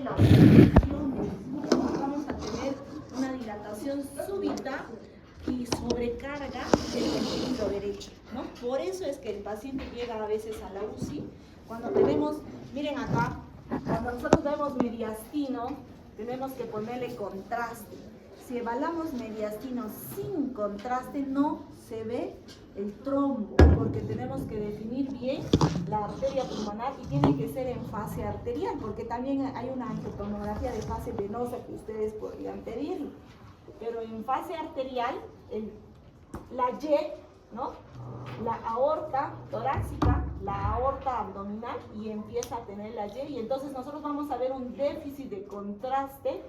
la obstrucción del flujo, vamos a tener una dilatación súbita y sobrecarga del ventrículo derecho, ¿no? Por eso es que el paciente llega a veces a la UCI cuando tenemos, miren acá, cuando nosotros vemos mediastino, tenemos que ponerle contraste. Si evaluamos mediastino sin contraste, no se ve el trombo, porque tenemos que definir bien la arteria pulmonar y tiene que ser en fase arterial, porque también hay una angiotomografía de fase venosa que ustedes podrían pedir. Pero en fase arterial, la Y, ¿no? La aorta torácica, la aorta abdominal, y empieza a tener la Y, y entonces nosotros vamos a ver un déficit de contraste.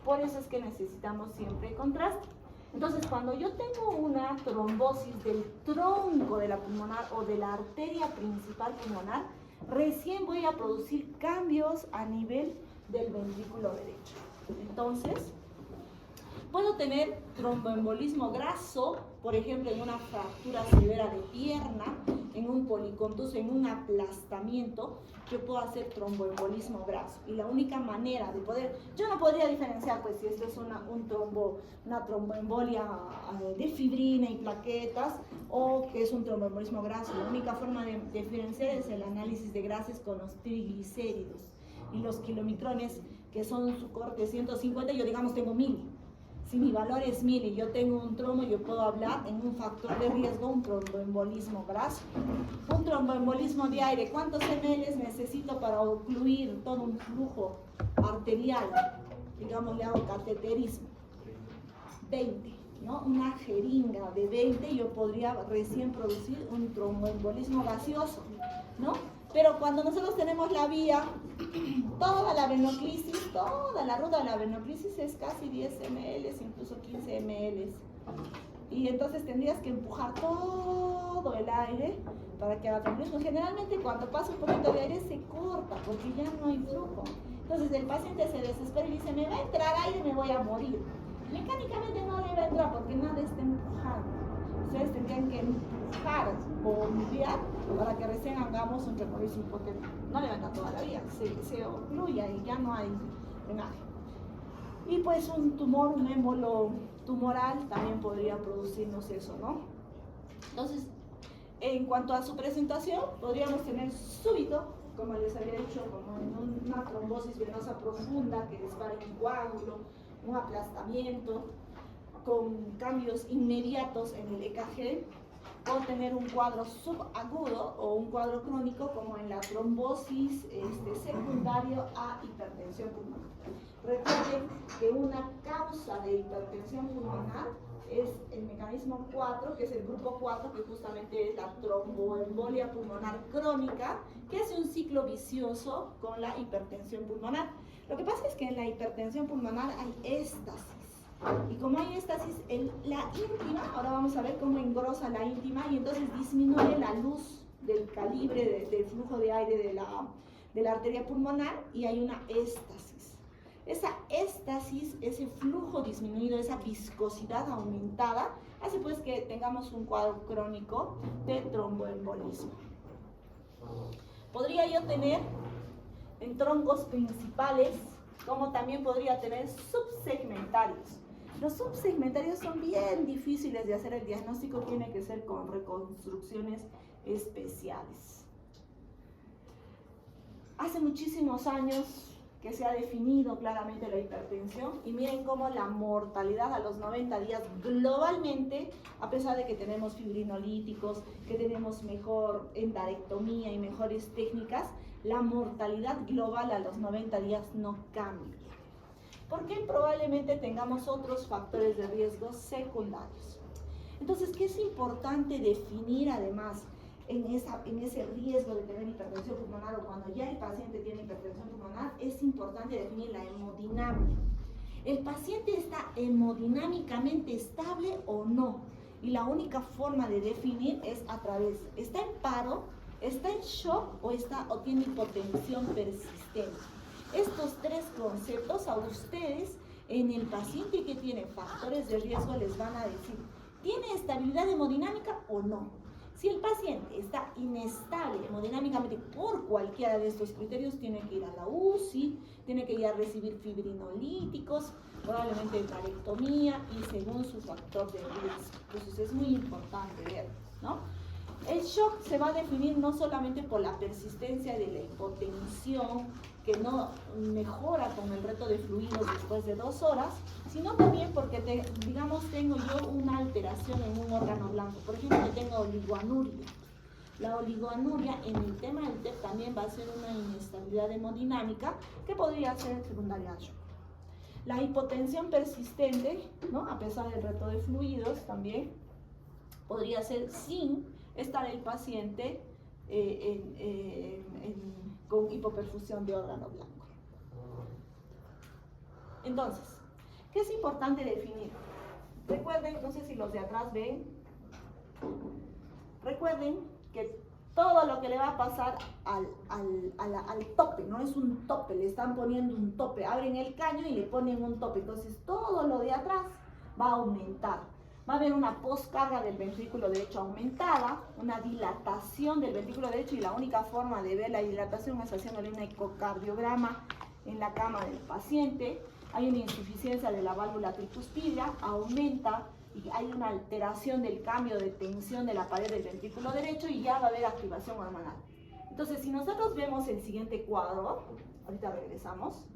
Por eso es que necesitamos siempre contraste. Entonces, cuando yo tengo una trombosis del tronco de la pulmonar o de la arteria principal pulmonar, recién voy a producir cambios a nivel del ventrículo derecho. Entonces, puedo tener tromboembolismo graso, por ejemplo, en una fractura severa de pierna, en un policontuso, en un aplastamiento. Yo puedo hacer tromboembolismo graso. Y la única manera de poder, yo no podría diferenciar, pues, si esto es una tromboembolia de fibrina y plaquetas, o que es un tromboembolismo graso. La única forma de diferenciar es el análisis de gases con los triglicéridos y los kilomicrones, que son su corte 150, yo digamos tengo 1000. Si mi valor es 1000 y yo tengo un trombo, yo puedo hablar en un factor de riesgo, un tromboembolismo graso. Un tromboembolismo de aire, ¿cuántos ml necesito para ocluir todo un flujo arterial? Digamos, le hago cateterismo. 20, ¿no? Una jeringa de 20, yo podría recién producir un tromboembolismo gaseoso, ¿no? Pero cuando nosotros tenemos la vía, toda la venoclisis, toda la ruta de la venoclisis es casi 10 ml, incluso 15 ml. Y entonces tendrías que empujar todo el aire para que haga tromboembolismo. Generalmente cuando pasa un poquito de aire se corta porque ya no hay flujo. Entonces el paciente se desespera y dice, me va a entrar aire y me voy a morir. Mecánicamente no debe entrar porque nada está empujando. Ustedes tendrían que empujar o enviar para que recién hagamos un tromboembolismo, porque no levanta toda la vía, se ocluye y ya no hay drenaje. Y pues un tumor, un émbolo tumoral también podría producirnos eso, ¿no? Entonces, en cuanto a su presentación, podríamos tener súbito, como les había dicho, como en una trombosis venosa profunda que dispara en un coágulo, un aplastamiento, con cambios inmediatos en el EKG. Puedo tener un cuadro subagudo o un cuadro crónico como en la trombosis secundario a hipertensión pulmonar. Recuerden que una causa de hipertensión pulmonar es el mecanismo 4, que es el grupo 4, que justamente es la tromboembolia pulmonar crónica, que hace un ciclo vicioso con la hipertensión pulmonar. Lo que pasa es que en la hipertensión pulmonar hay éstasis. Y como hay éstasis, la íntima, ahora vamos a ver cómo engrosa la íntima y entonces disminuye la luz del calibre del flujo de aire de la arteria pulmonar y hay una éstasis. Esa éstasis, ese flujo disminuido, esa viscosidad aumentada, hace pues que tengamos un cuadro crónico de tromboembolismo. Podría yo tener en troncos principales, como también podría tener subsegmentarios. Los subsegmentarios son bien difíciles de hacer, el diagnóstico tiene que ser con reconstrucciones especiales. Hace muchísimos años que se ha definido claramente la hipertensión y miren cómo la mortalidad a los 90 días globalmente, a pesar de que tenemos fibrinolíticos, que tenemos mejor endarectomía y mejores técnicas, la mortalidad global a los 90 días no cambia. Porque probablemente tengamos otros factores de riesgo secundarios. Entonces, ¿qué es importante definir además en ese riesgo de tener hipertensión pulmonar o cuando ya el paciente tiene hipertensión pulmonar? Es importante definir la hemodinamia. ¿El paciente está hemodinámicamente estable o no? Y la única forma de definir es a través, ¿está en paro, está en shock o tiene hipotensión persistente? Estos tres conceptos a ustedes en el paciente que tiene factores de riesgo les van a decir, ¿tiene estabilidad hemodinámica o no? Si el paciente está inestable hemodinámicamente por cualquiera de estos criterios, tiene que ir a la UCI, tiene que ir a recibir fibrinolíticos, probablemente endarectomía y según su factor de riesgo. Entonces es muy importante ver, ¿no? El shock se va a definir no solamente por la persistencia de la hipotensión, que no mejora con el reto de fluidos después de 2 horas, sino también porque, digamos, tengo yo una alteración en un órgano blanco. Por ejemplo, yo tengo oligoanuria. La oligoanuria en el tema del TEP también va a ser una inestabilidad hemodinámica que podría ser secundaria al shock. La hipotensión persistente, ¿no? A pesar del reto de fluidos también, podría ser sin estar el paciente con hipoperfusión de órgano blanco. Entonces, ¿qué es importante definir? Recuerden, no sé si los de atrás ven, recuerden que todo lo que le va a pasar al tope, no es un tope, le están poniendo un tope, abren el caño y le ponen un tope, entonces todo lo de atrás va a aumentar. Va a haber una poscarga del ventrículo derecho aumentada, una dilatación del ventrículo derecho, y la única forma de ver la dilatación es haciéndole un ecocardiograma en la cama del paciente. Hay una insuficiencia de la válvula tricuspidia, aumenta y hay una alteración del cambio de tensión de la pared del ventrículo derecho y ya va a haber activación hormonal. Entonces, si nosotros vemos el siguiente cuadro, ahorita regresamos,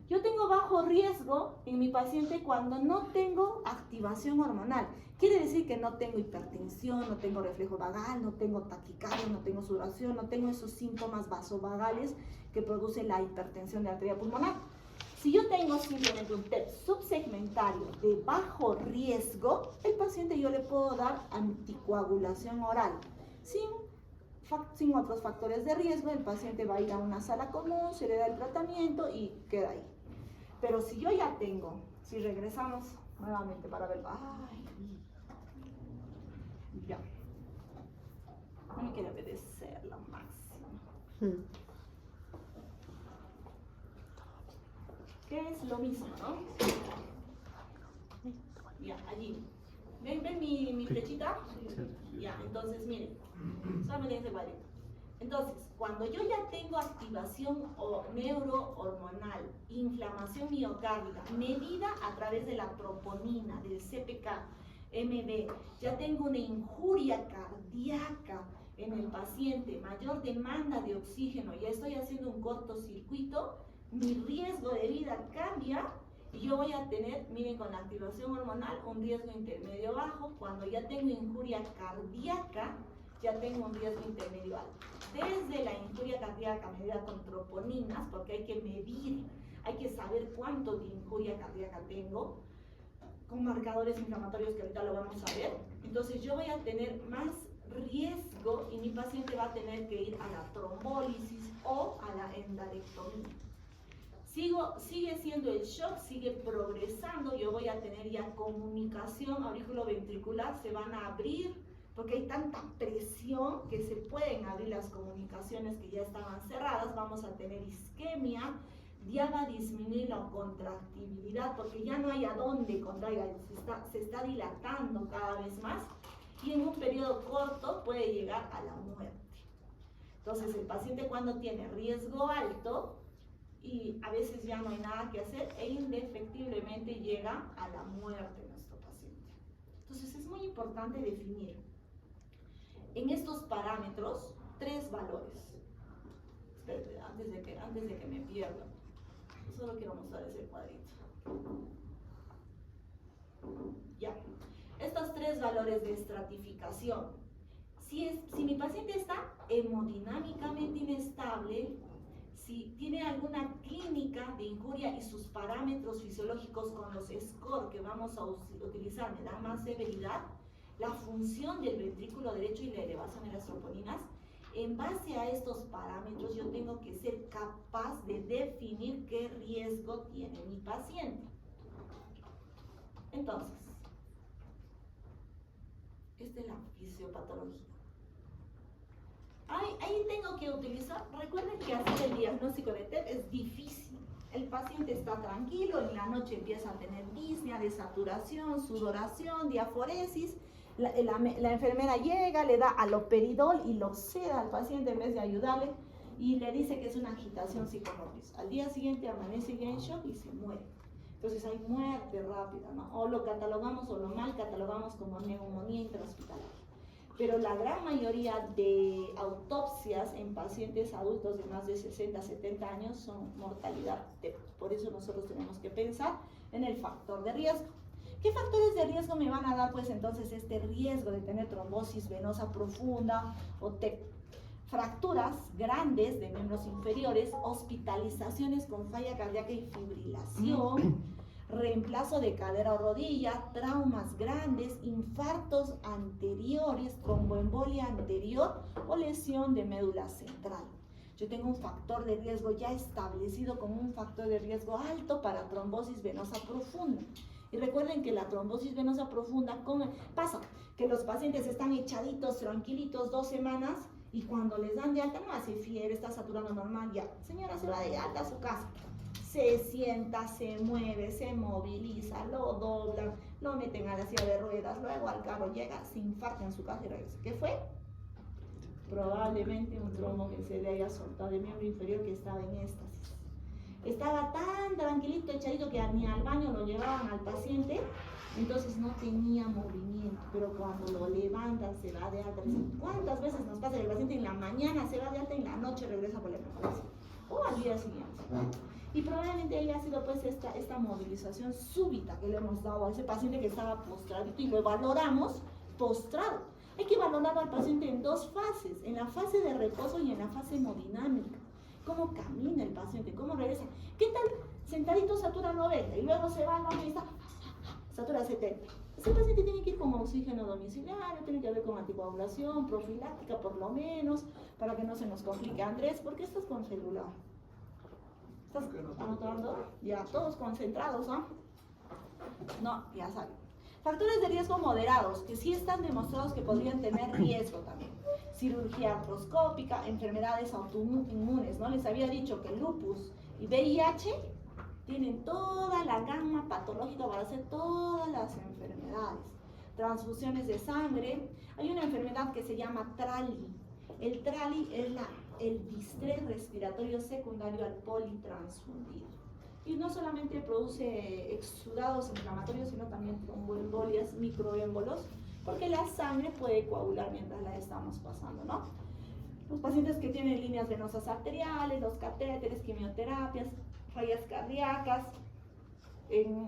yo tengo bajo riesgo en mi paciente cuando no tengo activación hormonal. Quiere decir que no tengo hipertensión, no tengo reflejo vagal, no tengo taquicardia, no tengo sudoración, no tengo esos síntomas vasovagales que producen la hipertensión de arteria pulmonar. Si yo tengo simplemente un TEP subsegmentario de bajo riesgo, el paciente yo le puedo dar anticoagulación oral. Sin otros factores de riesgo, el paciente va a ir a una sala común, se le da el tratamiento y queda ahí. Pero si yo ya tengo, si regresamos nuevamente para ver, ya, no me quiere obedecer lo máximo. ¿Qué es lo mismo, no? Ya, allí. ¿Ven mi flechita? Ya, entonces miren, solamente ese cuadrito. Entonces, cuando yo ya tengo activación neurohormonal, inflamación miocárdica, medida a través de la troponina, del CPK, MB, ya tengo una injuria cardíaca en el paciente, mayor demanda de oxígeno, ya estoy haciendo un cortocircuito, mi riesgo de vida cambia y yo voy a tener, miren, con la activación hormonal, un riesgo intermedio bajo. Cuando ya tengo injuria cardíaca, ya tengo un riesgo intermedio alto. Desde la injuria cardíaca medida con troponinas, porque hay que medir, hay que saber cuánto de injuria cardíaca tengo, con marcadores inflamatorios que ahorita lo vamos a ver. Entonces yo voy a tener más riesgo y mi paciente va a tener que ir a la trombólisis o a la endarectomía. Sigue siendo el shock, sigue progresando, yo voy a tener ya comunicación auriculoventricular, se van a abrir, porque hay tanta presión que se pueden abrir las comunicaciones que ya estaban cerradas, vamos a tener isquemia, ya va a disminuir la contractibilidad, porque ya no hay a dónde contraiga, se está dilatando cada vez más, y en un periodo corto puede llegar a la muerte. Entonces el paciente, cuando tiene riesgo alto, y a veces ya no hay nada que hacer, e indefectiblemente llega a la muerte nuestro paciente. Entonces es muy importante definir en estos parámetros 3 valores. Espérate, antes de que me pierda, solo quiero mostrar ese cuadrito. Ya, estos 3 valores de estratificación. Si mi paciente está hemodinámicamente inestable, si tiene alguna clínica de injuria y sus parámetros fisiológicos con los SCORE que vamos a utilizar me dan más severidad, la función del ventrículo derecho y la elevación de las troponinas, en base a estos parámetros yo tengo que ser capaz de definir qué riesgo tiene mi paciente. Entonces, esta es la fisiopatología. Ahí tengo que utilizar, recuerden que hacer el diagnóstico de TEP es difícil. El paciente está tranquilo, en la noche empieza a tener disnea, desaturación, sudoración, diaforesis, La enfermera llega, le da aloperidol y lo seda al paciente en vez de ayudarle y le dice que es una agitación psicomotriz. Al día siguiente amanece ya en shock y se muere. Entonces hay muerte rápida, ¿no? O lo catalogamos o lo mal catalogamos como neumonía intrahospitalaria. Pero la gran mayoría de autopsias en pacientes adultos de más de 60, 70 años son mortalidad. Por eso nosotros tenemos que pensar en el factor de riesgo. ¿Qué factores de riesgo me van a dar pues entonces este riesgo de tener trombosis venosa profunda o TEP? Fracturas grandes de miembros inferiores, hospitalizaciones con falla cardíaca y fibrilación, reemplazo de cadera o rodilla, traumas grandes, infartos anteriores, tromboembolia anterior o lesión de médula central. Yo tengo un factor de riesgo ya establecido como un factor de riesgo alto para trombosis venosa profunda. Y recuerden que la trombosis venosa profunda pasa que los pacientes están echaditos, tranquilitos 2 semanas y cuando les dan de alta no hace fiebre, está saturando normal, ya, señora, se va de alta a su casa. Se sienta, se mueve, se moviliza, lo doblan, lo meten a la silla de ruedas, luego al carro llega, se infarta en su casa y regresa. ¿Qué fue? Probablemente un trombo que se le haya soltado el miembro inferior que estaba en éxtasis. Estaba tan tranquilito, echadito, que ni al baño lo llevaban al paciente, entonces no tenía movimiento, pero cuando lo levantan se va de alta. ¿Cuántas veces nos pasa que el paciente en la mañana se va de alta y en la noche regresa por la emergencia? O al día siguiente. Y probablemente haya sido pues esta movilización súbita que le hemos dado a ese paciente que estaba postradito y lo valoramos postrado. Hay que valorar al paciente en 2 fases, en la fase de reposo y en la fase hemodinámica. Cómo camina el paciente, cómo regresa. ¿Qué tal? Sentadito satura 90 y luego se va al baño y está, satura 70. Ese paciente tiene que ir con oxígeno domiciliario, tiene que ver con anticoagulación profiláctica por lo menos, para que no se nos complique. Andrés, ¿por qué estás con celular? ¿Estás anotando? Ya, todos concentrados, ¿no? No, ya saben. Factores de riesgo moderados, que sí están demostrados que podrían tener riesgo también. Cirugía artroscópica, enfermedades autoinmunes, ¿no? Les había dicho que lupus y VIH tienen toda la gama patológica para hacer todas las enfermedades. Transfusiones de sangre. Hay una enfermedad que se llama TRALI. El TRALI es el distrés respiratorio secundario al politransfundido. Y no solamente produce exudados inflamatorios, sino también tromboembolias, microémbolos, porque la sangre puede coagular mientras la estamos pasando, ¿no? Los pacientes que tienen líneas venosas arteriales, los catéteres, quimioterapias, fallas cardíacas, en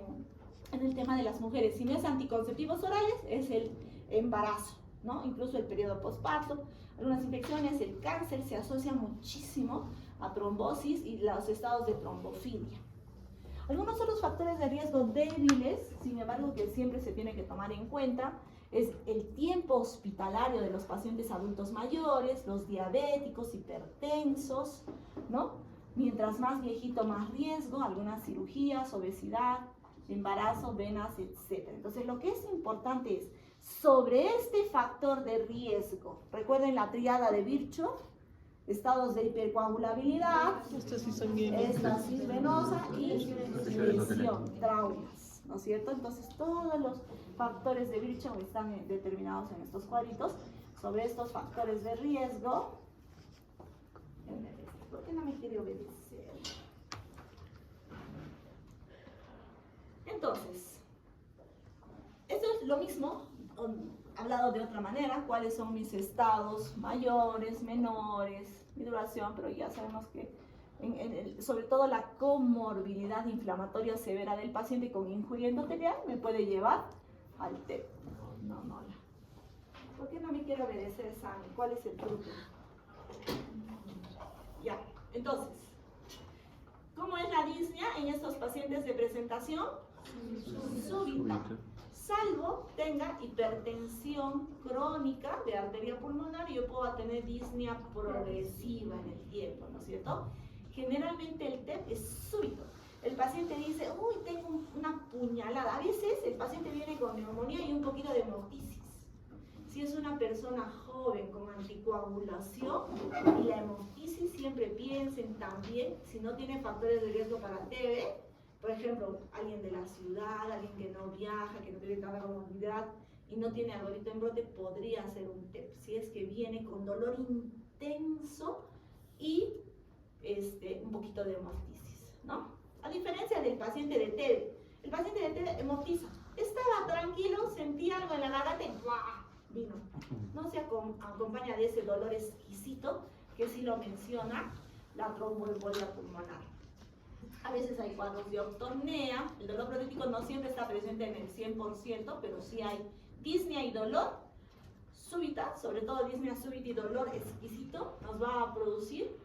el tema de las mujeres, si no es anticonceptivos orales, es el embarazo, ¿no? Incluso el periodo postparto, algunas infecciones, el cáncer se asocia muchísimo a trombosis y los estados de trombofilia. Algunos otros factores de riesgo débiles, sin embargo, que siempre se tiene que tomar en cuenta, es el tiempo hospitalario de los pacientes adultos mayores, los diabéticos, hipertensos, ¿no? Mientras más viejito, más riesgo, algunas cirugías, obesidad, embarazo, venas, etc. Entonces, lo que es importante es, sobre este factor de riesgo, recuerden la tríada de Virchow, estados de hipercoagulabilidad, éstasis venosa y lesión, traumas, ¿no es cierto? Entonces, todos los factores de Virchow están determinados en estos cuadritos. Sobre estos factores de riesgo, ¿por qué no me quiere obedecer? Entonces, esto es lo mismo, hablado de otra manera, cuáles son mis estados mayores, menores, mi duración, pero ya sabemos que sobre todo la comorbilidad inflamatoria severa del paciente con injuria endotelial me puede llevar al TEP. No. ¿Por qué no me quiere obedecer, Sammy? ¿Cuál es el truco? Ya, entonces, ¿cómo es la disnea en estos pacientes de presentación? Súbita. Salvo tenga hipertensión crónica de arteria pulmonar y yo puedo tener disnea progresiva en el tiempo, ¿no es cierto? Generalmente el TEP es súbito. El paciente dice, uy, tengo una puñalada. A veces el paciente viene con neumonía y un poquito de hemoptisis. Si es una persona joven con anticoagulación y la hemoptisis, siempre piensen también, si no tiene factores de riesgo para TB, por ejemplo, alguien de la ciudad, alguien que no viaja, que no tiene tanta comodidad, y no tiene arbolito en brote, podría ser un TEP, si es que viene con dolor intenso y un poquito de hemoptisis, ¿no? A diferencia del paciente de TED, el paciente de TED hemoptiza, estaba tranquilo, sentía algo en la garganta y ¡buah! Vino. No se acompaña de ese dolor exquisito que sí lo menciona la tromboembolia pulmonar. A veces hay cuadros de octopnea, el dolor protético no siempre está presente en el 100%, pero sí hay disnea y dolor súbita, sobre todo disnea súbita y dolor exquisito, nos va a producir,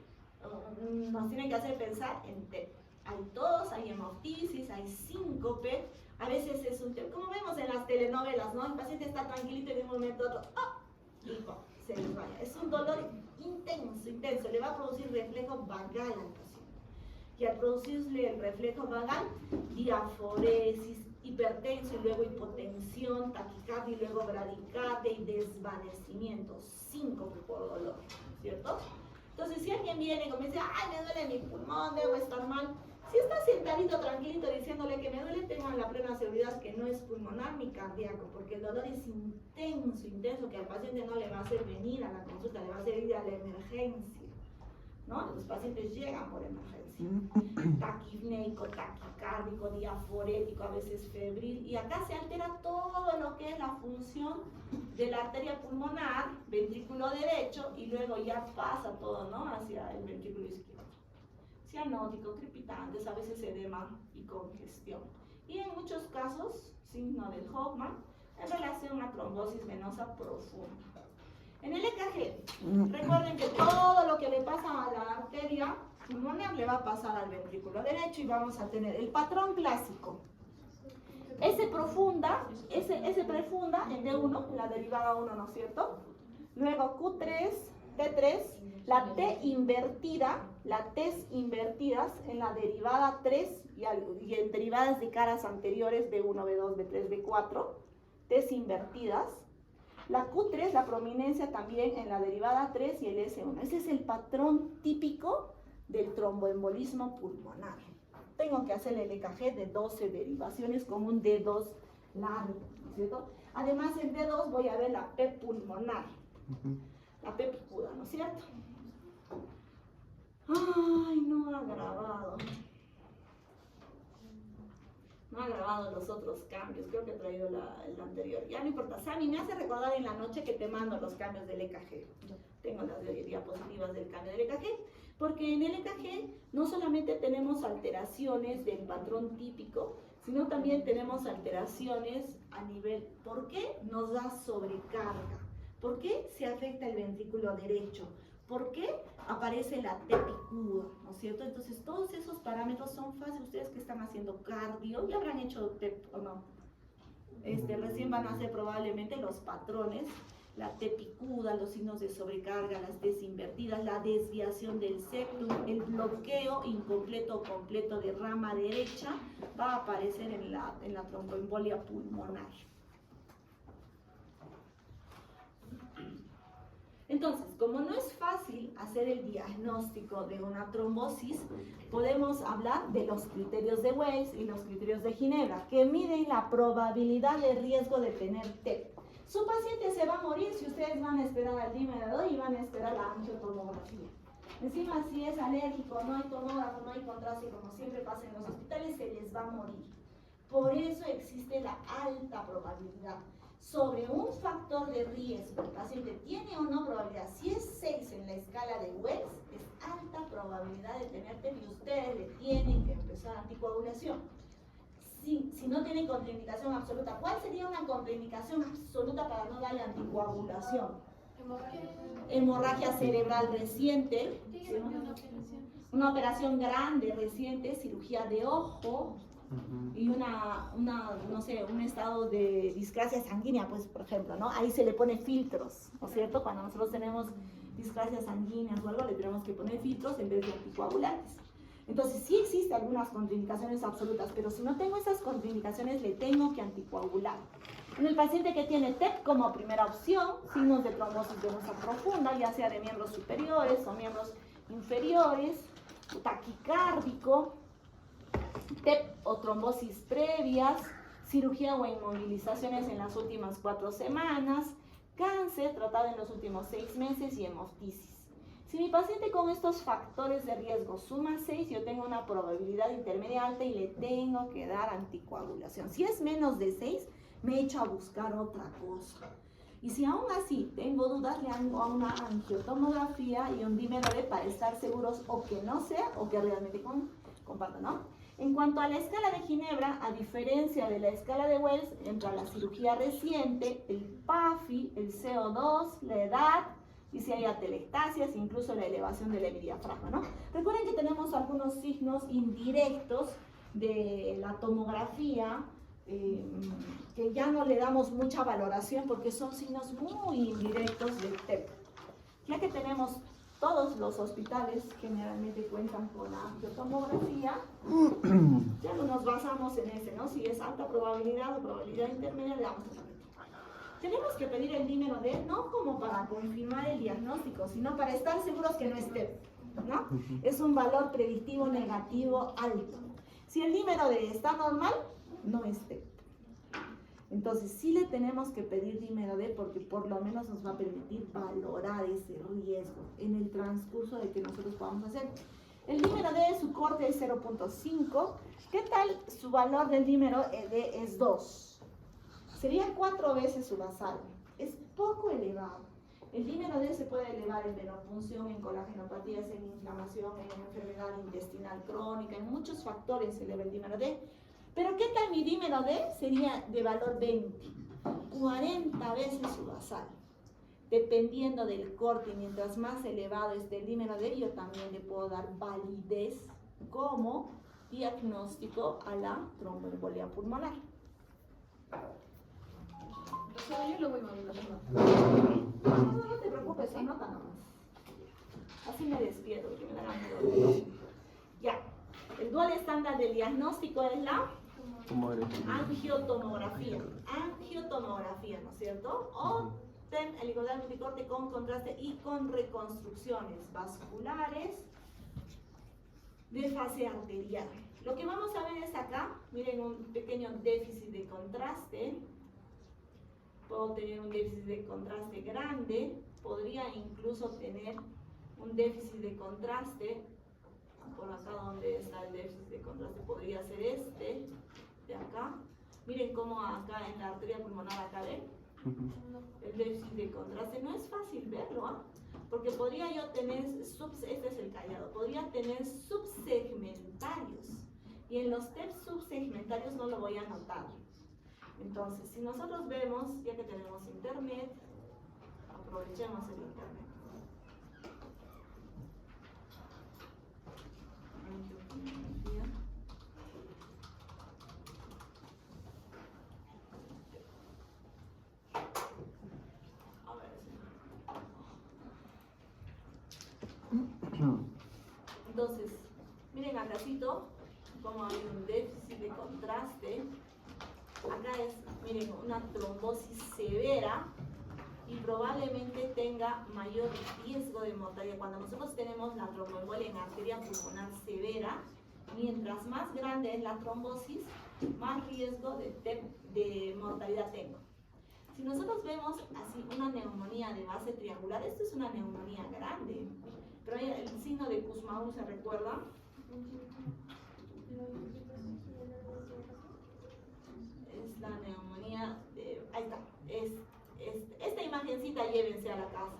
nos tiene que hacer pensar en TEP. Hay tos, hay hemoptisis, hay síncope, a veces es un TEP, como vemos en las telenovelas, ¿no? El paciente está tranquilito y de un momento a otro, ¡oh! Y se desmaya. Es un dolor intenso, le va a producir reflejo vagal al paciente. Y al producirle el reflejo vagal, diaforesis, hipertenso y luego hipotensión, taquicardia y luego bradicardia y desvanecimiento, síncope por dolor, ¿cierto? Entonces, si alguien viene y comienza, ay, me duele mi pulmón, debo estar mal, si está sentadito, tranquilito, diciéndole que me duele, tengan la plena seguridad que no es pulmonar ni cardíaco, porque el dolor es intenso, que al paciente no le va a hacer venir a la consulta, le va a hacer ir a la emergencia, ¿no? Los pacientes llegan por emergencia. Taquipneico, taquicárdico, diaforético, a veces febril, y acá se altera todo lo que es la función de la arteria pulmonar, ventrículo derecho, y luego ya pasa todo, ¿no? Hacia el ventrículo izquierdo. Cianótico, crepitantes, a veces edema y congestión. Y en muchos casos, signo de Hoffman, en relación a trombosis venosa profunda. En el EKG, recuerden que todo lo que le pasa a la arteria pulmonar le va a pasar al ventrículo derecho y vamos a tener el patrón clásico. S profunda en D1, en la derivada 1, ¿no es cierto? Luego Q3, T3, la T invertida, las T's invertidas en la derivada 3 y en derivadas de caras anteriores B1, B2, B3, B4, T's invertidas. La Q3, la prominencia también en la derivada 3 y el S1. Ese es el patrón típico del tromboembolismo pulmonar. Tengo que hacer el EKG de 12 derivaciones con un D2 largo, ¿no es cierto? Además, en D2 voy a ver la P pulmonar, la P picuda, ¿no es cierto? Ay, no ha grabado. No ha grabado los otros cambios, creo que he traído el anterior. Ya no importa, Sammy, me hace recordar en la noche que te mando los cambios del EKG. Tengo las diapositivas del cambio del EKG, porque en el EKG no solamente tenemos alteraciones del patrón típico, sino también tenemos alteraciones a nivel, ¿por qué nos da sobrecarga? ¿Por qué se afecta el ventrículo derecho? ¿Por qué aparece la T picuda? ¿No es cierto? Entonces, todos esos parámetros son fáciles. Ustedes que están haciendo cardio, ya habrán hecho TEP o no. Recién van a hacer probablemente los patrones, la T picuda, los signos de sobrecarga, las T's invertidas, la desviación del septum, el bloqueo incompleto o completo de rama derecha va a aparecer en la tromboembolia pulmonar. Entonces, como no es fácil hacer el diagnóstico de una trombosis, podemos hablar de los criterios de Weiss y los criterios de Ginebra, que miden la probabilidad de riesgo de tener TEP. Su paciente se va a morir si ustedes van a esperar al dímero y van a esperar la angiotomografía. Encima, si es alérgico, no hay tomógrafo, no hay contraste, como siempre pasa en los hospitales, se les va a morir. Por eso existe la alta probabilidad. Sobre un factor de riesgo, el paciente tiene o no probabilidad, si es 6 en la escala de Weiss, es alta probabilidad de tener TEP y ustedes le tienen que empezar anticoagulación. Si no tiene contraindicación absoluta, ¿cuál sería una contraindicación absoluta para no darle anticoagulación? Hemorragia cerebral reciente, ¿sí? Una operación grande reciente, cirugía de ojo, y no sé, un estado de discrasia sanguínea, pues, por ejemplo, ¿no? Ahí se le pone filtros, ¿no es cierto? Cuando nosotros tenemos discrasias sanguíneas o algo, le tenemos que poner filtros en vez de anticoagulantes. Entonces, sí existen algunas contraindicaciones absolutas, pero si no tengo esas contraindicaciones, le tengo que anticoagular. En el paciente que tiene TEP como primera opción, signos de trombosis venosa profunda, ya sea de miembros superiores o miembros inferiores, taquicárdico, TEP o trombosis previas, cirugía o inmovilizaciones en las últimas 4 semanas, cáncer tratado en los últimos 6 meses y hemoptisis. Si mi paciente con estos factores de riesgo suma 6, yo tengo una probabilidad intermedia alta y le tengo que dar anticoagulación. Si es menos de 6, me echo a buscar otra cosa. Y si aún así tengo dudas, le hago una angiotomografía y un dímero D para estar seguros o que no sea o que realmente comparta, ¿no? En cuanto a la escala de Ginebra, a diferencia de la escala de Wells, entra la cirugía reciente, el PAFI, el CO2, la edad, y si hay atelectasias, incluso la elevación del hemidiafragma, ¿no? Recuerden que tenemos algunos signos indirectos de la tomografía que ya no le damos mucha valoración porque son signos muy indirectos del TEP. Ya que tenemos todos los hospitales generalmente cuentan con la angiotomografía, ya no nos basamos en ese, ¿no? Si es alta probabilidad o probabilidad intermedia, le damos esa. Tenemos que pedir el dímero D no como para confirmar el diagnóstico, sino para estar seguros que no es TEP, ¿no? Es un valor predictivo negativo alto. Si el dímero D está normal, no es TEP. Entonces sí le tenemos que pedir dímero D porque por lo menos nos va a permitir valorar ese riesgo en el transcurso de que nosotros podamos hacer. El dímero D, su corte es 0.5. ¿Qué tal su valor del dímero D es 2? Sería 4 veces su basal. Es poco elevado. El dímero D se puede elevar en venopunción, en colagenopatías, en inflamación, en enfermedad intestinal crónica, en muchos factores se eleva el dímero D. Pero ¿qué tal mi dímero D? Sería de valor 20, 40 veces su basal. Dependiendo del corte, mientras más elevado esté el dímero D, yo también le puedo dar validez como diagnóstico a la tromboembolia pulmonar. Yo lo voy moviendo. No te preocupes, anota nomás. Así me despierto, que me da miedo. Ya. El dual estándar del diagnóstico es la angiotomografía. Angiotomografía, ¿no es cierto? O TEM, helicoidal multicorte con contraste y con reconstrucciones vasculares de fase arterial. Lo que vamos a ver es acá, miren, un pequeño déficit de contraste. Puedo tener un déficit de contraste grande, podría incluso tener un déficit de contraste, por acá donde está el déficit de contraste, podría ser este, de acá. Miren cómo acá en la arteria pulmonar, acá ven, el déficit de contraste, no es fácil verlo, ¿ah? Porque podría yo tener, este es el callado, podría tener subsegmentarios, y en los TEP subsegmentarios no lo voy a notar. Entonces, si nosotros vemos, ya que tenemos internet, aprovechemos el internet. Entonces, miren acácito, como hay un déficit de contraste. Acá es, miren, una trombosis severa y probablemente tenga mayor riesgo de mortalidad. Cuando nosotros tenemos la tromboembolia en arteria pulmonar severa, mientras más grande es la trombosis, más riesgo de mortalidad tengo. Si nosotros vemos así una neumonía de base triangular, esto es una neumonía grande, pero el signo de Kussmaul, ¿se recuerda? Es la neumonía de, ahí está, esta imagencita llévense a la casa.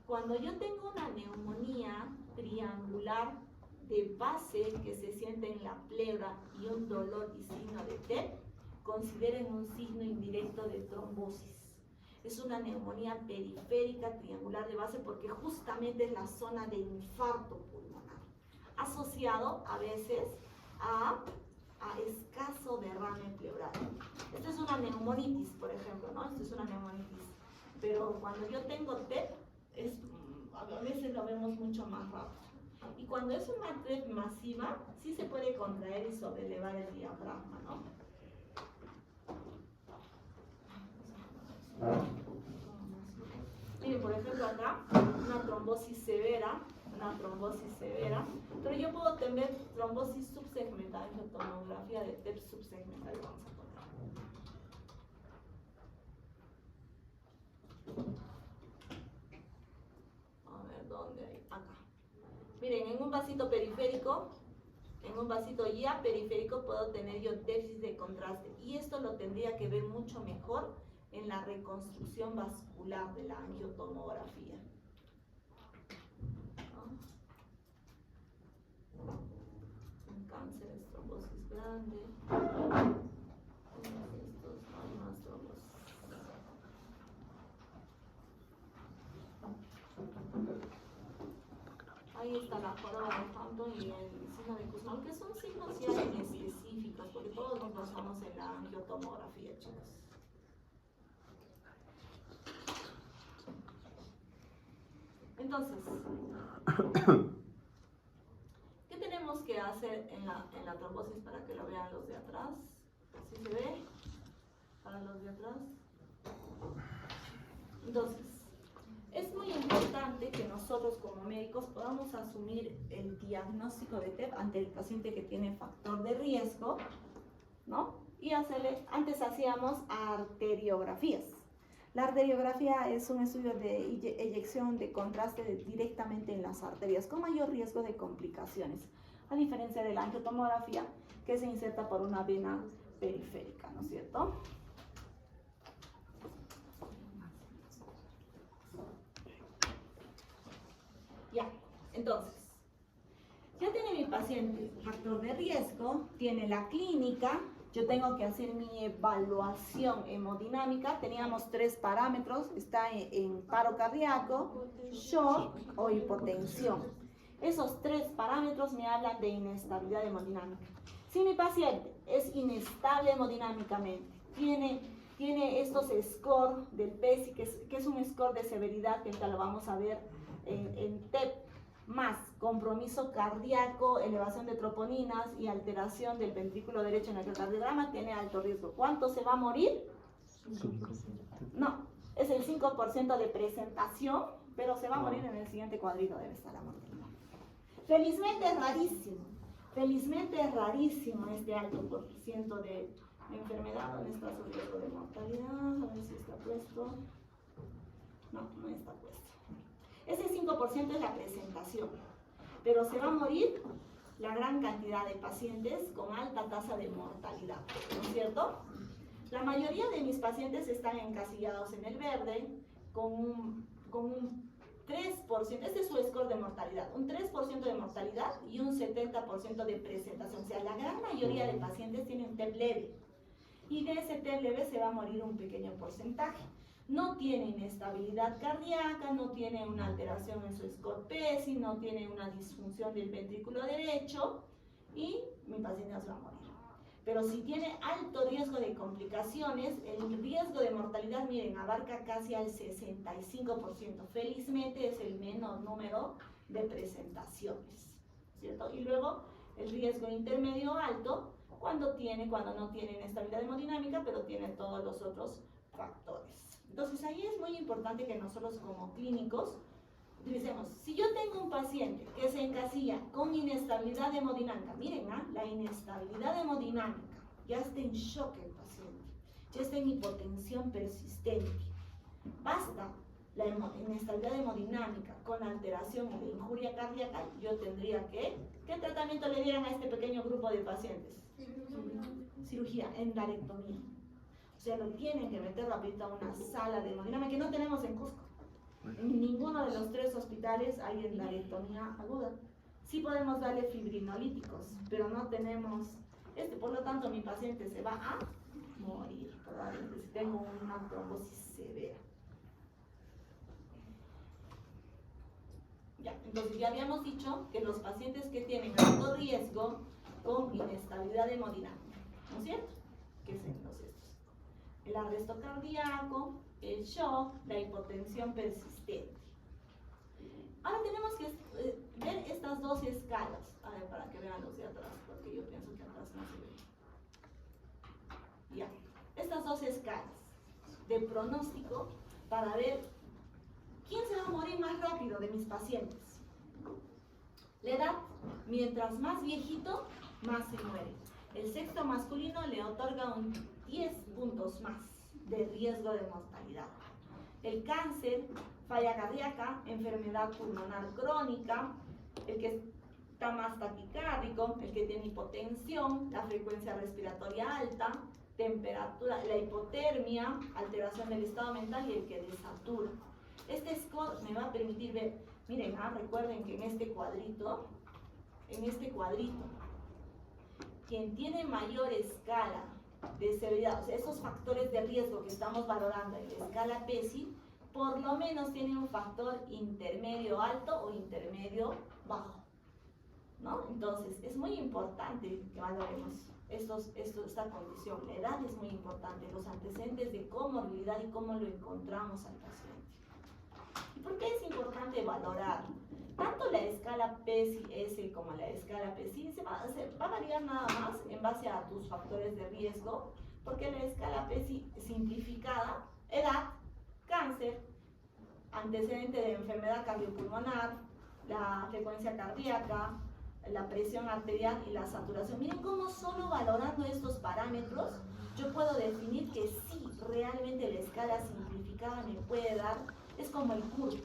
Cuando yo tengo una neumonía triangular de base que se siente en la pleura y un dolor y signo de TEP, consideren un signo indirecto de trombosis. Es una neumonía periférica triangular de base porque justamente es la zona de infarto pulmonar, asociado a veces a escaso derrame pleural. Esto es una neumonitis, por ejemplo, ¿no? Esto es una neumonitis. Pero cuando yo tengo TEP, a veces lo vemos mucho más rápido. Y cuando es una TEP masiva, sí se puede contraer y sobrelevar el diafragma, ¿no? Miren, por ejemplo, acá, una trombosis severa, pero yo puedo tener trombosis subsegmental, en tomografía de TEP subsegmental, vamos a poner. vasito periférico, en un vasito ya periférico puedo tener yo déficit de contraste. Y esto lo tendría que ver mucho mejor en la reconstrucción vascular de la angiotomografía. Un cáncer es trombosis grande. Estos no hay más trombosis. Ahí está la joroba de Hampton y el signo de Kussmaul, que son signos ya inespecíficos, porque todos nos basamos en la angiotomografía, chicos. Entonces, ¿qué tenemos que hacer en la trombosis para que lo vean los de atrás? ¿Sí se ve? Para los de atrás. Entonces, es muy importante que nosotros como médicos podamos asumir el diagnóstico de TEP ante el paciente que tiene factor de riesgo, ¿no? Y hacerle, antes hacíamos arteriografías. La arteriografía es un estudio de eyección de contraste directamente en las arterias con mayor riesgo de complicaciones, a diferencia de la angiotomografía que se inserta por una vena periférica, ¿no es cierto? Ya, entonces, ya tiene mi paciente factor de riesgo, tiene la clínica, yo tengo que hacer mi evaluación hemodinámica, teníamos 3 parámetros, está en paro cardíaco, shock o hipotensión. Esos 3 parámetros me hablan de inestabilidad hemodinámica. Si mi paciente es inestable hemodinámicamente, tiene estos scores del PESI, que es un score de severidad, que ahorita lo vamos a ver en TEP, más compromiso cardíaco, elevación de troponinas y alteración del ventrículo derecho en el electrocardiograma, tiene alto riesgo. ¿Cuánto se va a morir? 5%. No, es el 5% de presentación, pero se va a morir en el siguiente cuadrito, debe estar la mortalidad. Felizmente es rarísimo este alto por ciento de enfermedad. ¿Dónde está su riesgo de mortalidad? A ver si está puesto. No, no está puesto. Ese 5% es la presentación, pero se va a morir la gran cantidad de pacientes con alta tasa de mortalidad, ¿no es cierto? La mayoría de mis pacientes están encasillados en el verde con un 3%, este es su score de mortalidad, un 3% de mortalidad y un 70% de presentación. O sea, la gran mayoría de pacientes tienen TEP leve y de ese TEP leve se va a morir un pequeño porcentaje. No tiene inestabilidad cardíaca, no tiene una alteración en su score PESI, no tiene una disfunción del ventrículo derecho y mi paciente no se va a morir. Pero si tiene alto riesgo de complicaciones, el riesgo de mortalidad, miren, abarca casi al 65%. Felizmente es el menor número de presentaciones, ¿cierto? Y luego el riesgo intermedio alto cuando no tiene inestabilidad hemodinámica, pero tiene todos los otros factores. Entonces ahí es muy importante que nosotros como clínicos utilicemos. Si yo tengo un paciente que se encasilla con inestabilidad hemodinámica, miren, la inestabilidad hemodinámica, ya está en shock el paciente, ya está en hipotensión persistente. Basta la inestabilidad hemodinámica con alteración de injuria cardíaca, yo tendría que, ¿qué tratamiento le dieran a este pequeño grupo de pacientes? Cirugía, endarectomía. O sea, lo tienen que meter rapidito a una sala de hemodinámica que no tenemos en Cusco. En ninguno de los 3 hospitales hay endarectomía aguda. Sí podemos darle fibrinolíticos, pero no tenemos por lo tanto mi paciente se va a morir, probablemente si tengo una trombosis severa. Ya, entonces ya habíamos dicho que los pacientes que tienen alto riesgo con inestabilidad hemodinámica, ¿no es cierto? ¿Qué son los estos? El arresto cardíaco, el shock, la hipotensión persistente. Ahora tenemos que ver estas 2 escalas, a ver, para que vean los de atrás, porque yo pienso que atrás no se ve. Ya, estas 2 escalas de pronóstico para ver quién se va a morir más rápido de mis pacientes. La edad, mientras más viejito, más se muere. El sexo masculino le otorga un 10 puntos más de riesgo de mortalidad. El cáncer, falla cardíaca, enfermedad pulmonar crónica, el que está más taquicárdico, el que tiene hipotensión, la frecuencia respiratoria alta, temperatura, la hipotermia, alteración del estado mental y el que desatura. Este score me va a permitir ver, miren, recuerden que en este cuadrito, quien tiene mayor escala de severidad, o sea, esos factores de riesgo que estamos valorando en la escala PESI, por lo menos tiene un factor intermedio alto o intermedio bajo, ¿no? Entonces, es muy importante que valoremos esta condición. La edad es muy importante, los antecedentes de comorbilidad y cómo lo encontramos al paciente. ¿Y por qué es importante valorar? Tanto la escala PESI-S como la escala PESI se va a variar nada más en base a tus factores de riesgo, porque la escala PESI simplificada, edad, cáncer, antecedente de enfermedad cardiopulmonar, la frecuencia cardíaca, la presión arterial y la saturación. Miren cómo solo valorando estos parámetros yo puedo definir que sí, realmente la escala simplificada me puede dar, es como el CURB.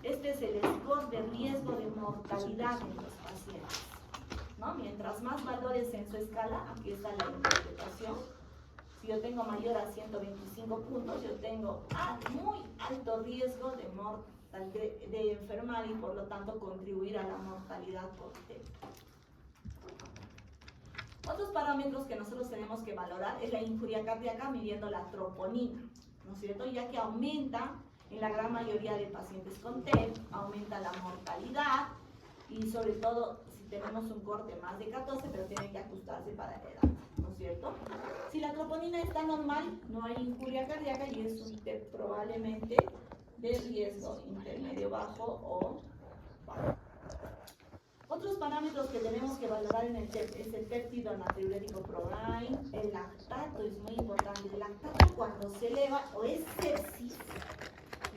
Este es el score de riesgo de mortalidad en los pacientes, ¿no? Mientras más valores en su escala, aquí está la interpretación. Si yo tengo mayor a 125 puntos, yo tengo muy alto riesgo de enfermar y por lo tanto contribuir a la mortalidad por TEP. Otros parámetros que nosotros tenemos que valorar es la injuria cardíaca midiendo la troponina, ¿no es cierto? Ya que aumenta en la gran mayoría de pacientes con TEP, aumenta la mortalidad y sobre todo si tenemos un corte más de 14, pero tiene que ajustarse para la edad, ¿no es cierto? Si la troponina está normal, no hay injuria cardíaca y es un TEP probablemente de riesgo intermedio bajo o bajo. Otros parámetros que tenemos que valorar en el TEP es el péptido natriurético proline, el lactato es muy importante. El lactato cuando se eleva o es sepsis,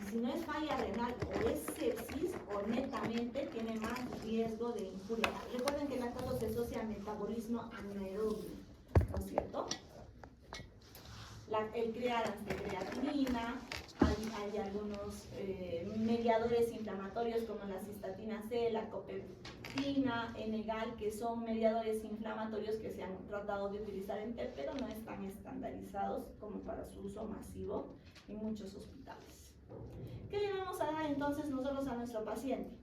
y si no es falla renal o es sepsis, o netamente tiene más riesgo de injuria. Recuerden que el lactato se asocia al metabolismo anaerobio, ¿no es cierto? El clearance de creatinina, hay algunos mediadores inflamatorios como la cistatina C, la copeptina, Enegal, que son mediadores inflamatorios que se han tratado de utilizar en TEP, pero no están estandarizados como para su uso masivo en muchos hospitales. ¿Qué le vamos a dar entonces nosotros a nuestro paciente?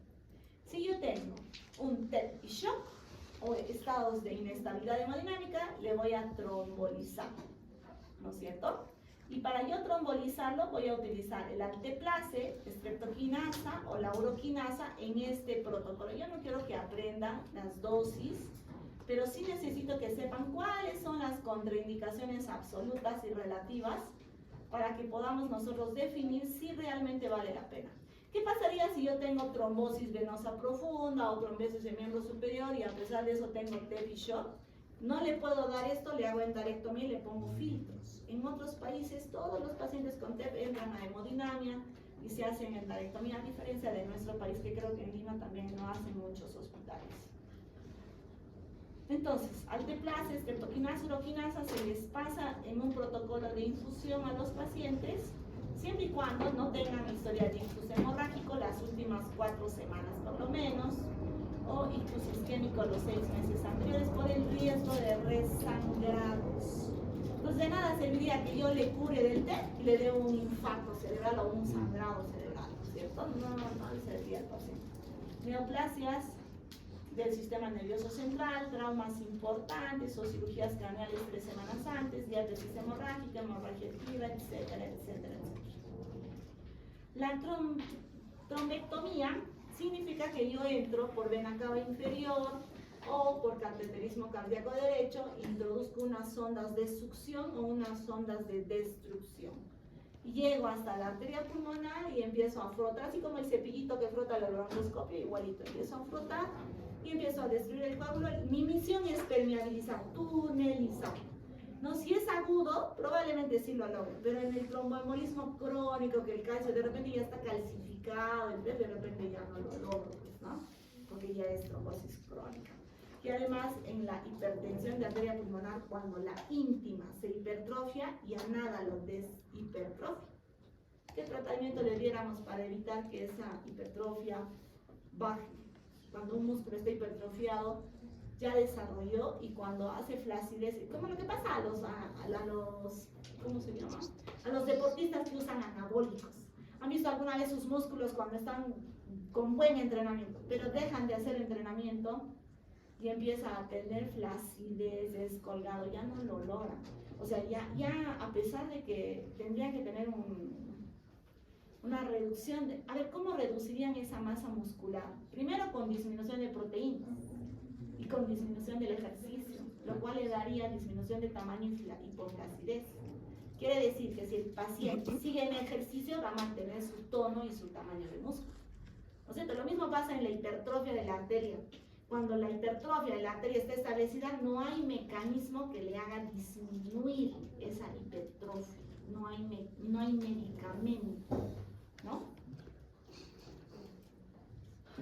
Si yo tengo un TEP y shock o estados de inestabilidad hemodinámica, le voy a trombolizar, ¿no es cierto? Y para yo trombolizarlo voy a utilizar el alteplase, streptoquinasa o la uroquinasa en este protocolo. Yo no quiero que aprendan las dosis, pero sí necesito que sepan cuáles son las contraindicaciones absolutas y relativas para que podamos nosotros definir si realmente vale la pena. ¿Qué pasaría si yo tengo trombosis venosa profunda o trombosis de miembro superior y a pesar de eso tengo TEP y shock? No le puedo dar esto, le hago endarectomía y le pongo filtros. En otros países todos los pacientes con TEP entran a hemodinamia y se hacen endarectomía, a diferencia de nuestro país, que creo que en Lima también no hacen muchos hospitales. Entonces, alteplase, streptoquinasa, uroquinasa se les pasa en un protocolo de infusión a los pacientes, siempre y cuando no tengan historial de ictus hemorrágico las últimas 4 semanas por lo menos, o ictus isquémico los 6 meses anteriores por el riesgo de resangrados. Pues de nada serviría que yo le cure del TEP y le dé un infarto cerebral o un sangrado cerebral, ¿cierto? No le serviría al paciente. Neoplasias del sistema nervioso central, traumas importantes o cirugías craneales 3 semanas antes, diátesis hemorrágica, hemorragia activa, etcétera, etcétera, etcétera. La trombectomía significa que yo entro por vena cava inferior o por cateterismo cardíaco derecho, introduzco unas sondas de succión o unas sondas de destrucción. Llego hasta la arteria pulmonar y empiezo a frotar, así como el cepillito que frota el broncoescopio, igualito. Empiezo a frotar y empiezo a destruir el coágulo. Mi misión es permeabilizar, tunelizar. No, si es agudo, probablemente sí lo logro, pero en el tromboembolismo crónico, que el calcio de repente ya está calcificado, de repente ya no lo logro, pues, ¿no? Porque ya es trombosis crónica. Y además en la hipertensión de arteria pulmonar, cuando la íntima se hipertrofia, ya nada lo deshipertrofia. ¿Qué tratamiento le diéramos para evitar que esa hipertrofia baje? cuando un músculo está hipertrofiado, ya desarrolló, y cuando hace flacidez, como lo que pasa a los, ¿cómo se llama? A los deportistas que usan anabólicos. ¿Han visto alguna vez sus músculos cuando están con buen entrenamiento, pero dejan de hacer entrenamiento y empieza a tener flacidez, descolgado, ya no lo logran? O sea, ya a pesar de que tendría que tener una reducción a ver, ¿cómo reducirían esa masa muscular? Primero con disminución de proteínas y con disminución del ejercicio, lo cual le daría disminución de tamaño y hipoflacidez. Quiere decir que si el paciente sigue en ejercicio, va a mantener su tono y su tamaño de músculo. ¿No es cierto? Lo mismo pasa en la hipertrofia de la arteria. Cuando la hipertrofia de la arteria está establecida, no hay mecanismo que le haga disminuir esa hipertrofia. No hay medicamento, ¿no?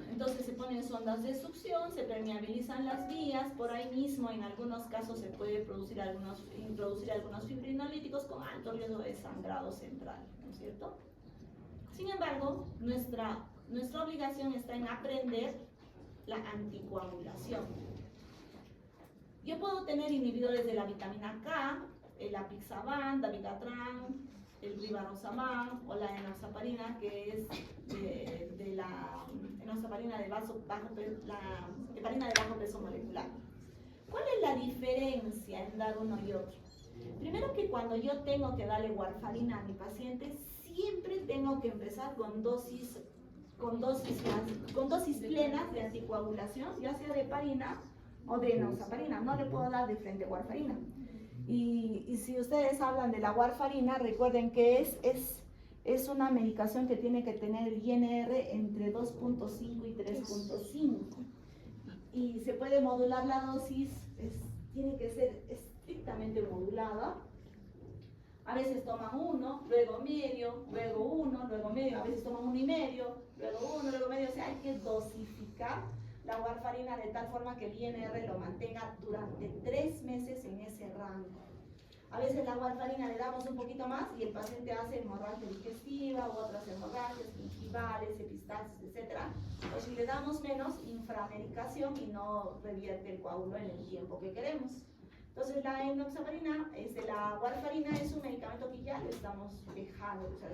Entonces se ponen sondas de succión, se permeabilizan las vías, por ahí mismo en algunos casos se puede introducir algunos fibrinolíticos con alto riesgo de sangrado central, ¿no es cierto? Sin embargo, nuestra obligación está en aprender la anticoagulación. Yo puedo tener inhibidores de la vitamina K, el apixaban, dabigatran, el rivaroxaban o la enoxaparina, que es de la enoxaparina de la heparina de bajo peso molecular. ¿Cuál es la diferencia en dar uno y otro? Primero, que cuando yo tengo que darle warfarina a mi paciente, siempre tengo que empezar con dosis plenas de anticoagulación, ya sea de heparina o de enoxaparina. No le puedo dar de frente warfarina. Y si ustedes hablan de la warfarina, recuerden que es una medicación que tiene que tener INR entre 2.5 y 3.5. Y se puede modular la dosis, tiene que ser estrictamente modulada. A veces toman uno, luego medio, luego uno, luego medio, a veces toman uno y medio, luego uno, luego medio. O sea, hay que dosificar la warfarina de tal forma que el INR lo mantenga durante 3 meses en ese rango. A veces la warfarina le damos un poquito más y el paciente hace hemorragia digestiva u otras hemorragias, gingivales, epistaxis, etc. O si le damos menos, inframedicación y no revierte el coágulo en el tiempo que queremos. Entonces la enoxaparina, la warfarina es un medicamento que ya le estamos dejando, o sea,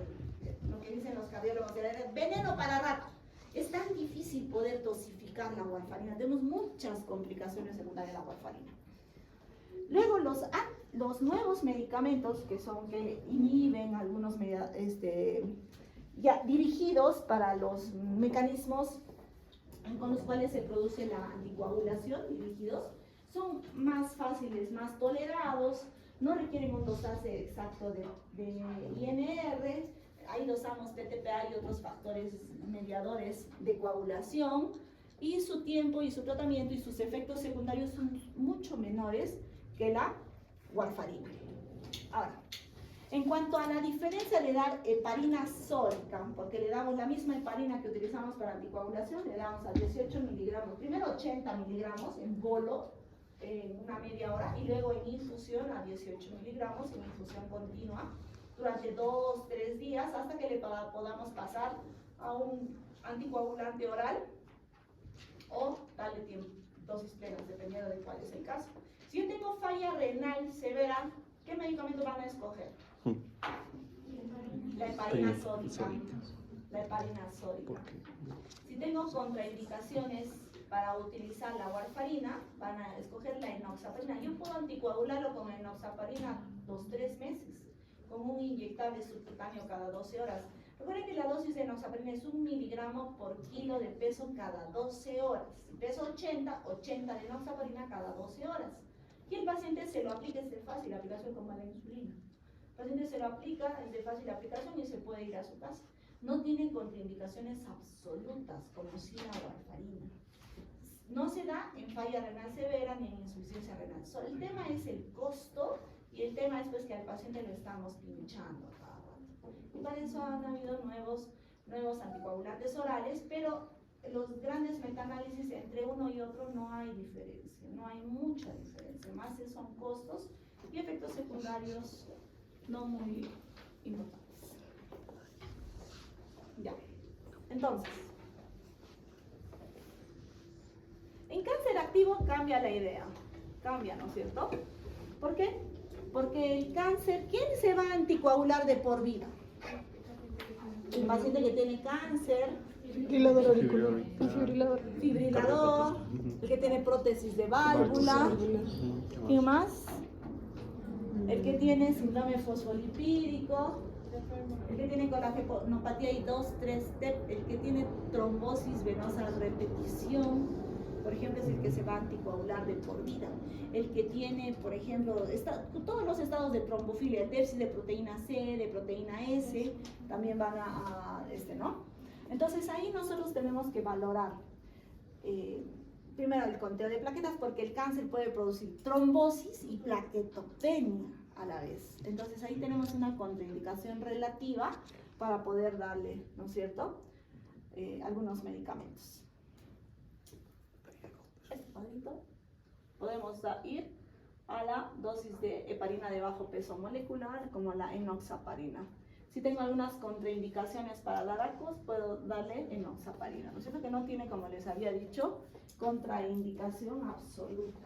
lo que dicen los cardiólogos, veneno para rato. Es tan difícil poder dosificar la warfarina, tenemos muchas complicaciones secundarias de la warfarina. Luego los nuevos medicamentos que inhiben algunos ya dirigidos para los mecanismos con los cuales se produce la anticoagulación, dirigidos, son más fáciles, más tolerados, no requieren un dosaje exacto de INR. Ahí dosamos PTPA y otros factores mediadores de coagulación, y su tiempo y su tratamiento y sus efectos secundarios son mucho menores que la warfarina. Ahora, en cuanto a la diferencia de dar heparina sódica, porque le damos la misma heparina que utilizamos para anticoagulación, le damos a 18 miligramos, primero 80 miligramos en bolo, en una media hora, y luego en infusión a 18 miligramos en infusión continua durante 2-3 días, hasta que le podamos pasar a un anticoagulante oral o darle tiempo, dosis plenas, dependiendo de cuál es el caso. Si yo tengo falla renal severa, ¿qué medicamento van a escoger? La heparina sódica. La heparina sódica. Si tengo contraindicaciones para utilizar la warfarina, van a escoger la enoxaparina. Yo puedo anticoagularlo con enoxaparina 2-3 meses, con un inyectable subcutáneo cada 12 horas. Recuerden que la dosis de enoxaparina es 1 miligramo por kilo de peso cada 12 horas. Si peso 80 de enoxaparina cada 12 horas. Y el paciente se lo aplica, es de fácil aplicación como la insulina. El paciente se lo aplica, es de fácil aplicación y se puede ir a su casa. No tiene contraindicaciones absolutas, como si la warfarina. No se da en falla renal severa ni en insuficiencia renal. El tema es el costo, y el tema es pues que al paciente lo estamos pinchando cada rato. Y para eso han habido nuevos anticoagulantes orales, pero los grandes metaanálisis entre uno y otro no hay diferencia, no hay mucha diferencia, más son costos y efectos secundarios no muy importantes. Ya, entonces, cáncer activo cambia la idea. Cambia, ¿no es cierto? ¿Por qué? Porque el cáncer, ¿quién se va a anticoagular de por vida? El paciente que tiene cáncer, Fibrilador auricular. fibrilador, el que tiene prótesis de válvula, ¿quién más? El que tiene síndrome fosfolipídico, el que tiene coragenopatía y 2-3 TEP, el que tiene trombosis venosa a repetición, por ejemplo, es el que se va a anticoagular de por vida. El que tiene, por ejemplo, todos los estados de trombofilia, déficit de proteína C, de proteína S, también van ¿no? Entonces ahí nosotros tenemos que valorar primero el conteo de plaquetas, porque el cáncer puede producir trombosis y plaquetopenia a la vez. Entonces ahí tenemos una contraindicación relativa para poder darle, ¿no es cierto?, algunos medicamentos. Este cuadrito, podemos ir a la dosis de heparina de bajo peso molecular, como la enoxaparina. Si tengo algunas contraindicaciones para dar ARCOS, puedo darle enoxaparina. ¿No es cierto? Que no tiene, como les había dicho, contraindicación absoluta.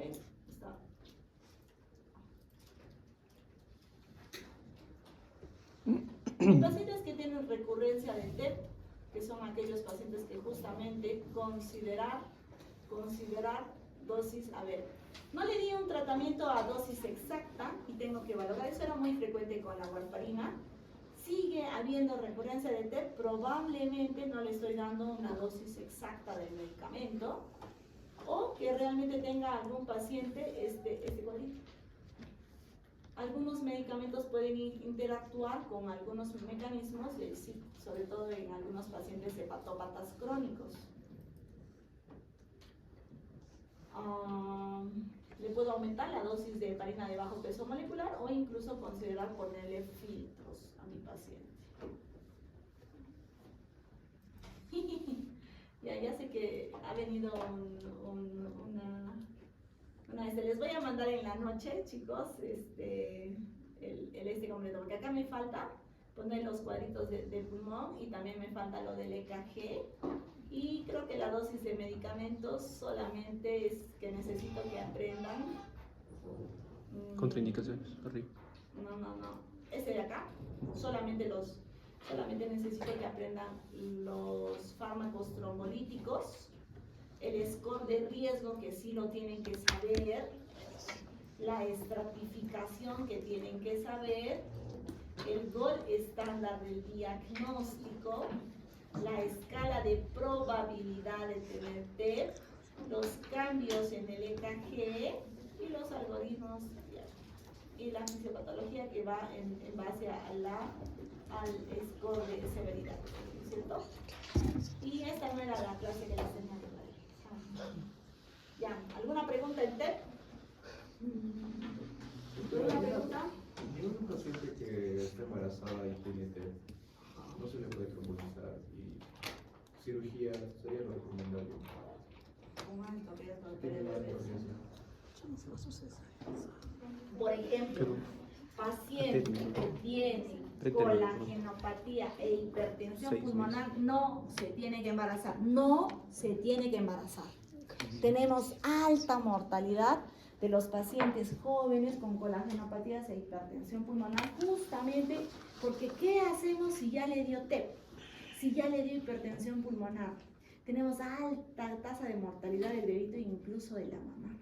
Está. Pacientes que tienen recurrencia de TEP, que son aquellos pacientes que justamente considerar dosis, no le di un tratamiento a dosis exacta y tengo que valorar, eso era muy frecuente con la warfarina. Sigue habiendo recurrencia de TEP, probablemente no le estoy dando una dosis exacta del medicamento, o que realmente tenga algún paciente este cuadrito. Algunos medicamentos pueden interactuar con algunos mecanismos, sí, sobre todo en algunos pacientes hepatópatas crónicos. Le puedo aumentar la dosis de heparina de bajo peso molecular o incluso considerar ponerle filtros a mi paciente. Ya sé que ha venido les voy a mandar en la noche, chicos, el completo, porque acá me falta poner los cuadritos de pulmón y también me falta lo del EKG. Y creo que la dosis de medicamentos solamente es que necesito que aprendan. Contraindicaciones, arriba. No. Ese de acá, solamente necesito que aprendan los fármacos trombolíticos, el score de riesgo, que sí lo tienen que saber, la estratificación, que tienen que saber, el gol estándar del diagnóstico, la escala de probabilidad de tener TEP, los cambios en el EKG y los algoritmos y la fisiopatología, que va en base al score de severidad, ¿cierto? Y esta no era la clase que les tenía que dar. Ya, ¿alguna pregunta en TEP? ¿Alguna pregunta? En una paciente que está embarazada y tiene TEP, no se le puede trombolizar y cirugía sería lo recomendable. Un alto riesgo de Tiene una TEP. alta Por ejemplo, paciente que tiene colagenopatía e hipertensión pulmonar no se tiene que embarazar. No se tiene que embarazar. Tenemos alta mortalidad de los pacientes jóvenes con colagenopatías e hipertensión pulmonar, justamente porque ¿qué hacemos si ya le dio TEP? Si ya le dio hipertensión pulmonar. Tenemos alta tasa de mortalidad del bebito e incluso de la mamá.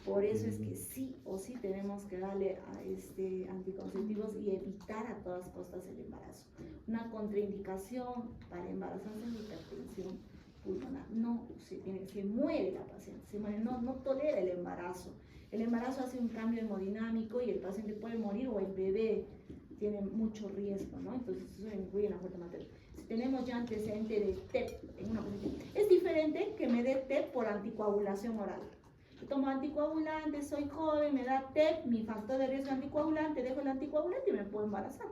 Por eso es que sí o sí tenemos que darle a anticonceptivos y evitar a todas costas el embarazo. Una contraindicación para embarazarse es la hipertensión pulmonar. No se muere la paciente, se muere, no tolera el embarazo. El embarazo hace un cambio hemodinámico y el paciente puede morir, o el bebé tiene mucho riesgo, ¿no? Entonces eso incluye la muerte materna. Si tenemos ya antecedente de TEP en una paciente, es diferente que me dé TEP por anticoagulación oral. Tomo anticoagulante, soy joven, me da TEP, mi factor de riesgo anticoagulante, dejo el anticoagulante y me puedo embarazar.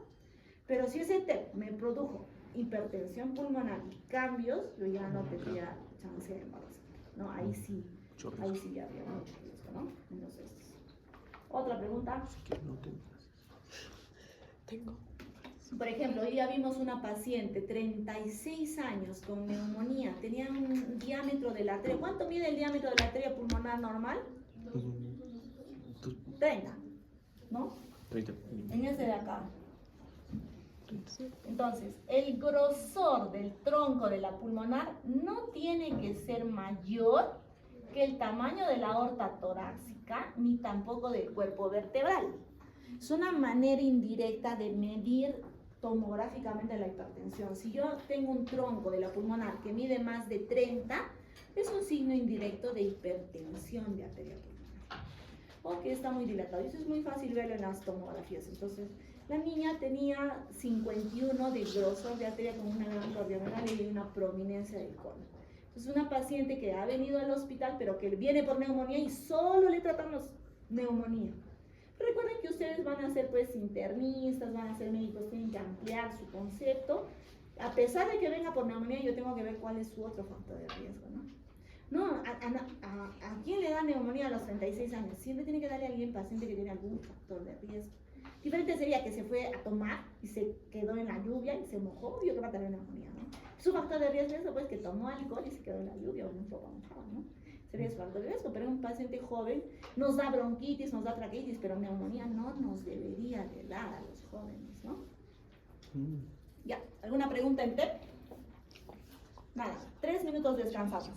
Pero si ese TEP me produjo hipertensión pulmonar y cambios, yo ya no tendría chance de embarazar, ¿no? Ahí sí ya habría mucho riesgo, ¿no? Entonces, otra pregunta. Por ejemplo, hoy ya vimos una paciente, 36 años, con neumonía, tenía un diámetro de la arteria. ¿Cuánto mide el diámetro de la arteria pulmonar normal? 30, ¿no? 30. En ese de acá. Entonces, el grosor del tronco de la pulmonar no tiene que ser mayor que el tamaño de la aorta torácica, ni tampoco del cuerpo vertebral. Es una manera indirecta de medir tomográficamente la hipertensión. Si yo tengo un tronco de la pulmonar que mide más de 30, es un signo indirecto de hipertensión de arteria pulmonar, o que está muy dilatado. Y eso es muy fácil verlo en las tomografías. Entonces, la niña tenía 51 de grosor de arteria con una gran cardiomegalia y una prominencia del colon. Entonces, una paciente que ha venido al hospital, pero que viene por neumonía y solo le tratamos neumonía. Recuerden que ustedes van a ser pues internistas, van a ser médicos, tienen que ampliar su concepto. A pesar de que venga por neumonía, yo tengo que ver cuál es su otro factor de riesgo, ¿no? No, ¿a quién le da neumonía a los 36 años? Siempre tiene que darle a alguien paciente que tiene algún factor de riesgo. Diferente sería que se fue a tomar y se quedó en la lluvia y se mojó, obvio que va a tener neumonía, ¿no? Su factor de riesgo es pues que tomó alcohol y se quedó en la lluvia o un poco mojado, ¿no? Sería su factor de riesgo, pero un paciente joven nos da bronquitis, nos da traqueitis, pero neumonía no nos debería de dar a los jóvenes, ¿no? Ya, ¿alguna pregunta en TEP? Nada, 3 minutos descansados.